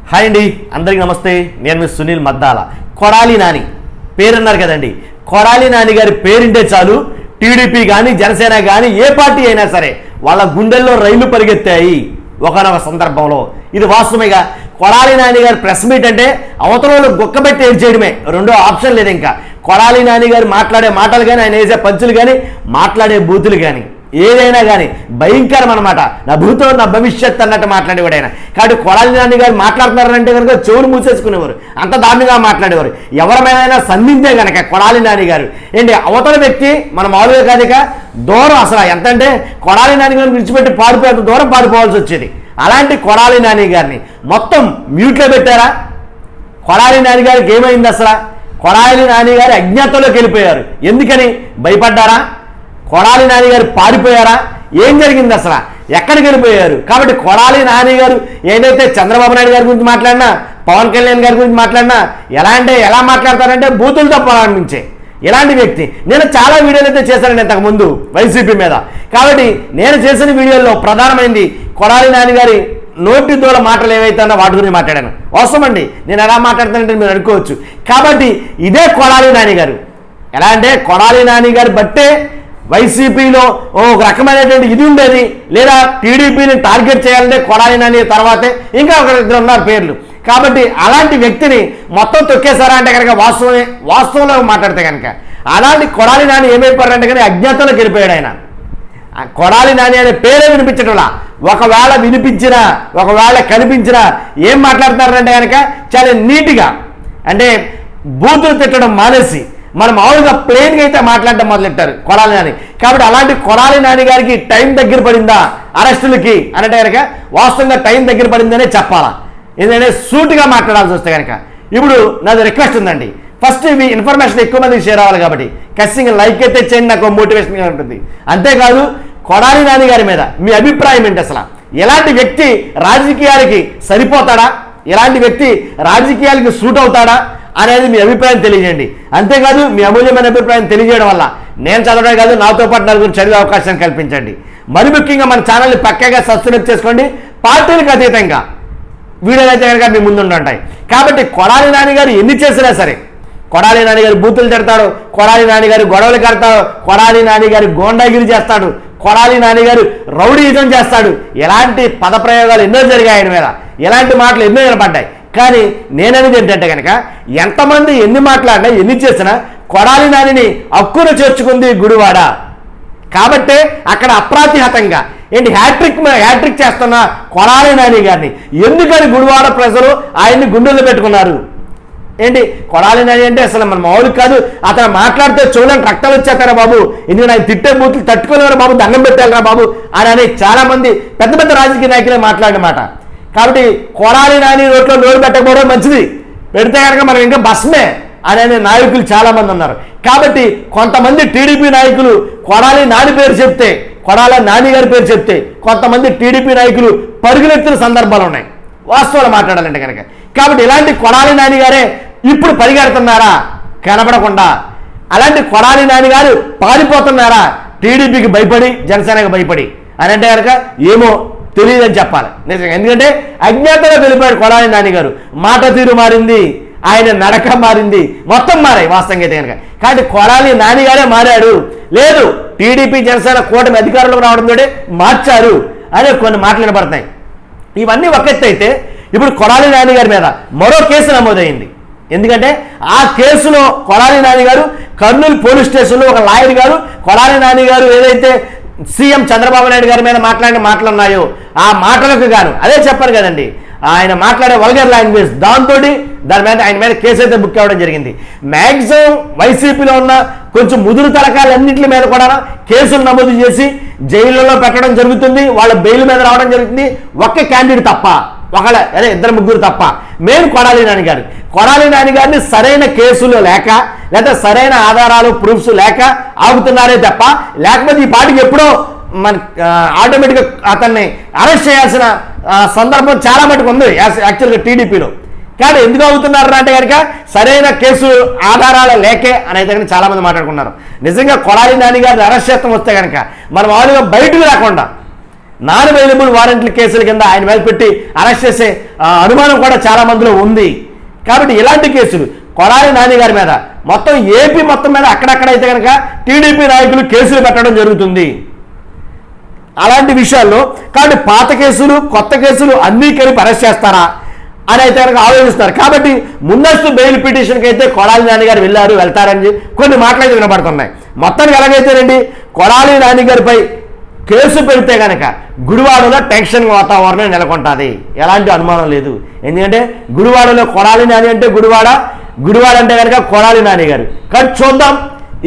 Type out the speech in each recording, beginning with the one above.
Hi అండి, అందరికీ నమస్తే. నేను మీ సునీల్ మద్దాల. కొడాలి నాని పేరున్నారు కదండి. కొడాలి నాని గారి పేరుంటే చాలు టీడీపీ కానీ జనసేన కానీ ఏ పార్టీ అయినా సరే వాళ్ళ గుండెల్లో రైళ్లు పరిగెత్తాయి ఒకనొక సందర్భంలో. ఇది వాస్తవమేగా. కొడాలి నాని గారి ప్రెస్ మీట్ అంటే అవతలలో గుక్కబెట్టి ఏడ్చేయడమే, రెండో ఆప్షన్ లేదు. ఇంకా కొడాలి నాని గారు మాట్లాడే మాటలు కానీ ఆయన వేసే పంచులు కానీ మాట్లాడే బూతులు కానీ ఏదైనా కానీ భయంకరం అనమాట. నా భూతో నా భవిష్యత్ అన్నట్టు మాట్లాడేవాడు ఆయన. కాబట్టి కొడాలి నాని గారు మాట్లాడుతున్నారంటే కనుక చెవులు మూసేసుకునేవారు, అంత దారుణంగా మాట్లాడేవారు. ఎవరిమైనా సంధించే కనుక కొడాలి నాని గారు ఏంటి అవతల వ్యక్తి మన మామూలుగా కాదిక దూరం. అసలు ఎంత అంటే కొడాలి నాని గారిని విడిచిపెట్టి పారిపోయేంత దూరం పారిపోవాల్సి వచ్చేది. అలాంటి కొడాలి నాని గారిని మొత్తం మ్యూట్లో పెట్టారా? కొడాలి నాని గారికి ఏమైంది అసలు? కొడాలి నాని గారు అజ్ఞాతంలోకి వెళ్ళిపోయారు. ఎందుకని? భయపడ్డారా? కొడాలి నాని గారు పారిపోయారా? ఏం జరిగింది అసలు? ఎక్కడికి వెళ్ళిపోయారు? కాబట్టి కొడాలి నాని గారు ఏదైతే చంద్రబాబు నాయుడు గారి గురించి మాట్లాడినా, పవన్ కళ్యాణ్ గారి గురించి మాట్లాడినా ఎలా మాట్లాడతారంటే బూతులతో ప్రారంభించే ఇలాంటి వ్యక్తి. నేను చాలా వీడియోలు అయితే చేశానండి ఇంతకుముందు వైసీపీ మీద. కాబట్టి నేను చేసిన వీడియోల్లో ప్రధానమైనది కొడాలి నాని గారి నోటి దూల మాటలు ఏవైతే వాటి గురించి మాట్లాడాను. అవసరమండి, నేను ఎలా మాట్లాడతానంటే మీరు అనుకోవచ్చు. కాబట్టి ఇదే కొడాలి నాని గారు. ఎలా అంటే కొడాలి నాని గారు బట్టే వైసీపీలో ఒక రకమైనటువంటి ఇది ఉండేది, లేదా టీడీపీని టార్గెట్ చేయాలంటే కొడాలి నాని తర్వాతే ఇంకా ఇద్దరు ఉన్నారు పేర్లు. కాబట్టి అలాంటి వ్యక్తిని మొత్తం తొక్కేశారా అంటే కనుక వాస్తవంలో మాట్లాడితే కనుక అలాంటి కొడాలి నాని ఏమైపోయారంటే కానీ అజ్ఞాతంలోకి వెళ్ళిపోయాడు ఆయన. కొడాలి నాని అనే పేరే వినిపించడంలా. ఒకవేళ వినిపించినా ఒకవేళ కనిపించినా ఏం మాట్లాడుతున్నారంటే కనుక చాలా నీట్గా, అంటే బూతులు తిట్టడం మానేసి మనం మామూలుగా ప్లెయిన్గా అయితే మాట్లాడడం మొదలెట్టారు కొడాలి నాని. కాబట్టి అలాంటి కొడాలి నాని గారికి టైం దగ్గర పడిందా అరెస్టులకి అంటే కనుక వాస్తవంగా టైం దగ్గర పడిందనే చెప్పాలా. ఎందుకంటే సూటిగా మాట్లాడాల్సి వస్తే కనుక ఇప్పుడు నాది రిక్వెస్ట్ ఉందండి. ఫస్ట్ ఇవి ఇన్ఫర్మేషన్ ఎక్కువ మందికి షేర్ అవ్వాలి కాబట్టి ఖచ్చితంగా లైక్ అయితే చేయండి, నాకు మోటివేషన్గా ఉంటుంది. అంతేకాదు కొడాలి నాని గారి మీద మీ అభిప్రాయం ఏంటి? అసలు ఎలాంటి వ్యక్తి రాజకీయాలకి సరిపోతాడా, ఎలాంటి వ్యక్తి రాజకీయాలకి సూట్ అవుతాడా అనేది మీ అభిప్రాయం తెలియజేయండి. అంతేకాదు మీ అమూల్యమైన అభిప్రాయం తెలియజేయడం వల్ల నేను చదవడం కాదు, నాతో పాటు నలుగురు చదివే అవకాశం కల్పించండి. మరి ముఖ్యంగా మన ఛానల్ని పక్కగా సబ్స్క్రైబ్ చేసుకోండి. పార్టీలకు అతీతంగా వీడియోలు అయితే కనుక మీ ముందు ఉంటాయి. కాబట్టి కొడాలి నాని గారు ఎన్ని చేసినా సరే, కొడాలి నాని గారు బూతులు తిడతాడు, కొడాలి నాని గారు గొడవలు కడతాడు, కొడాలి నాని గారు గోండాగిరి చేస్తాడు, కొడాలి నాని గారు రౌడీయుధం చేస్తాడు. ఎలాంటి పదప్రయోగాలు ఎన్నో జరిగాయి ఆయన మీద, ఎలాంటి మాటలు ఎన్నో వినపడ్డాయి. కానీ నేననేది ఏంటంటే కనుక ఎంతమంది ఎన్ని మాట్లాడినా ఎన్ని చేసినా కొడాలి నానిని హక్కును చేర్చుకుంది గుడివాడ. కాబట్టే అక్కడ అప్రాతిహతంగా ఏంటి హ్యాట్రిక్ చేస్తున్న కొడాలి నాని గారిని ఎందుకని గుడివాడ ప్రజలు ఆయన్ని గుండెల్లో పెట్టుకున్నారు? ఏంటి కొడాలి నాని అంటే అసలు మన మామూలు కాదు. అతను మాట్లాడితే చూడలేని రక్తాలు వచ్చేస్తారా బాబు, ఎందుకంటే ఆయన తిట్టే బూతులు తట్టుకోలేరు బాబు, దండం పెట్టారా బాబు అని చాలా మంది పెద్ద పెద్ద రాజకీయ నాయకులే మాట్లాడిన మాట. కాబట్టి కొడాలి నాని నోట్లో నోరు పెట్టకపోవడం మంచిది, పెడితే కనుక మనం ఇంకా భస్మే అనే నాయకులు చాలామంది ఉన్నారు. కాబట్టి కొంతమంది టీడీపీ నాయకులు కొడాలి నాని పేరు చెప్తే, కొడాలి నాని గారి పేరు చెప్తే కొంతమంది టీడీపీ నాయకులు పరుగులెత్తిన సందర్భాలు ఉన్నాయి వాస్తవాలు మాట్లాడాలంటే కనుక. కాబట్టి ఇలాంటి కొడాలి నాని గారే ఇప్పుడు పరిగెడుతున్నారా కనపడకుండా? అలాంటి కొడాలి నాని గారు పారిపోతున్నారా టీడీపీకి భయపడి జనసేనకు భయపడి అని అంటే కనుక ఏమో తెలియదని చెప్పాలి నిజంగా. ఎందుకంటే అజ్ఞాతంలో వెళ్ళిపోయాడు కొడాలి నాని గారు. మాట తీరు మారింది, ఆయన నడక మారింది, మొత్తం మారాయి వాస్తవంగా అయితే కనుక. కాబట్టి కొడాలి నాని గారే మారాడు, లేదు టీడీపీ జనసేన కూటమి అధికారంలోకి రావడంతో మార్చారు అనే కొన్ని మాటలు వినపడతాయి. ఇవన్నీ ఒక ఎత్తు అయితే ఇప్పుడు కొడాలి నాని గారి మీద మరో కేసు నమోదైంది. ఎందుకంటే ఆ కేసులో కొడాలి నాని గారు కర్నూలు పోలీస్ స్టేషన్లో ఒక లాయర్ గారు కొడాలి నాని గారు ఏదైతే సీఎం చంద్రబాబు నాయుడు గారి మీద మాట్లాడిన మాటలు ఉన్నాయో ఆ మాటలకు గాను అదే చెప్పారు కదండి, ఆయన మాట్లాడే వల్గర్ లాంగ్వేజ్, దాంతో దాని మీద ఆయన మీద కేసు అయితే బుక్ అవ్వడం జరిగింది. మ్యాక్సిమం వైసీపీలో ఉన్న కొంచెం ముదురు తలకాలన్నింటి మీద కూడా కేసులు నమోదు చేసి జైళ్ళలో పెట్టడం జరుగుతుంది, వాళ్ళ బెయిల్ మీద రావడం జరుగుతుంది. ఒక్క క్యాండిడేట్ తప్ప, అదే ఇద్దరు ముగ్గురు తప్ప మెయిన్ కొడాలి నాని గారు. కొడాలి నాని గారిని సరైన కేసులు లేక లేదా సరైన ఆధారాలు ప్రూఫ్స్ లేక ఆగుతున్నారే తప్ప, లేకపోతే ఈ పార్టీకి ఎప్పుడో మన ఆటోమేటిక్గా అతన్ని అరెస్ట్ చేయాల్సిన సందర్భం చాలా మటుకు ఉంది యాక్చువల్గా టీడీపీలో. కానీ ఎందుకు అవుతున్నారు అంటే కనుక సరైన కేసు ఆధారాలు లేకే అని అయితే కనుక చాలామంది మాట్లాడుకున్నారు. నిజంగా కొడాలి నాని గారిని అరెస్ట్ చేస్తాం వస్తే కనుక మనం మామూలుగా బయటకు రాకుండా నాన్ అవైలబుల్ వారెంట్ల కేసుల కింద ఆయన మీద పెట్టి అరెస్ట్ చేసే అనుమానం కూడా చాలా మందిలో ఉంది. కాబట్టి ఇలాంటి కేసులు కొడాలి నాని గారి మీద మొత్తం ఏపీ మొత్తం మీద అక్కడక్కడైతే కనుక టీడీపీ నాయకులు కేసులు పెట్టడం జరుగుతుంది అలాంటి విషయాల్లో. కాబట్టి పాత కేసులు కొత్త కేసులు అన్నీ కలిపి అరెస్ట్ చేస్తారా అని అయితే కనుక ఆలోచిస్తున్నారు. కాబట్టి ముందస్తు బెయిల్ పిటిషన్కి అయితే కొడాలి నాని గారు వెళ్తారని కొన్ని మాటలైతే వినపడుతున్నాయి. మొత్తానికి ఎలాగైతేనండి కొడాలి నాని గారిపై కేసు పెడితే కనుక గుడివాడలో టెన్షన్ వాతావరణం నెలకొంటుంది, ఎలాంటి అనుమానం లేదు. ఎందుకంటే గుడివాడలో కొడాలి నాని అంటే గుడివాడ అంటే కనుక కొడాలి నాని గారు. కానీ చూద్దాం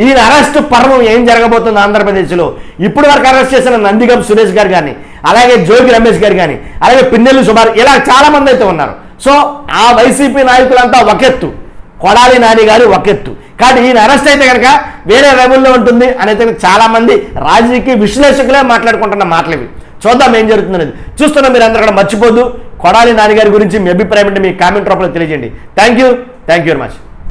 ఈయన అరెస్ట్ పర్వం ఏం జరగబోతుంది ఆంధ్రప్రదేశ్లో. ఇప్పటి వరకు అరెస్ట్ చేసిన నందిగం సురేష్ గారు కానీ, అలాగే జోగి రమేష్ గారు కానీ, అలాగే పిన్నెల్లి సుమారు ఇలా చాలా మంది అయితే ఉన్నారు. సో ఆ వైసీపీ నాయకులంతా ఒకెత్తు, కొడాలి నాని గారు ఒకెత్తు. కానీ ఈయన అరెస్ట్ అయితే కనుక వేరే లెవెల్లో ఉంటుంది అని అయితే చాలా మంది రాజకీయ విశ్లేషకులే మాట్లాడుకుంటున్న మాటలు ఇవి. చూద్దాం ఏం జరుగుతుందనేది. చూస్తున్నా మీరు అందరూ కూడా మర్చిపోద్దు. కొడాలి నాని గారి గురించి మీ అభిప్రాయం అంటే మీ కామెంట్ రూపంలో తెలియజేయండి. Thank you very much.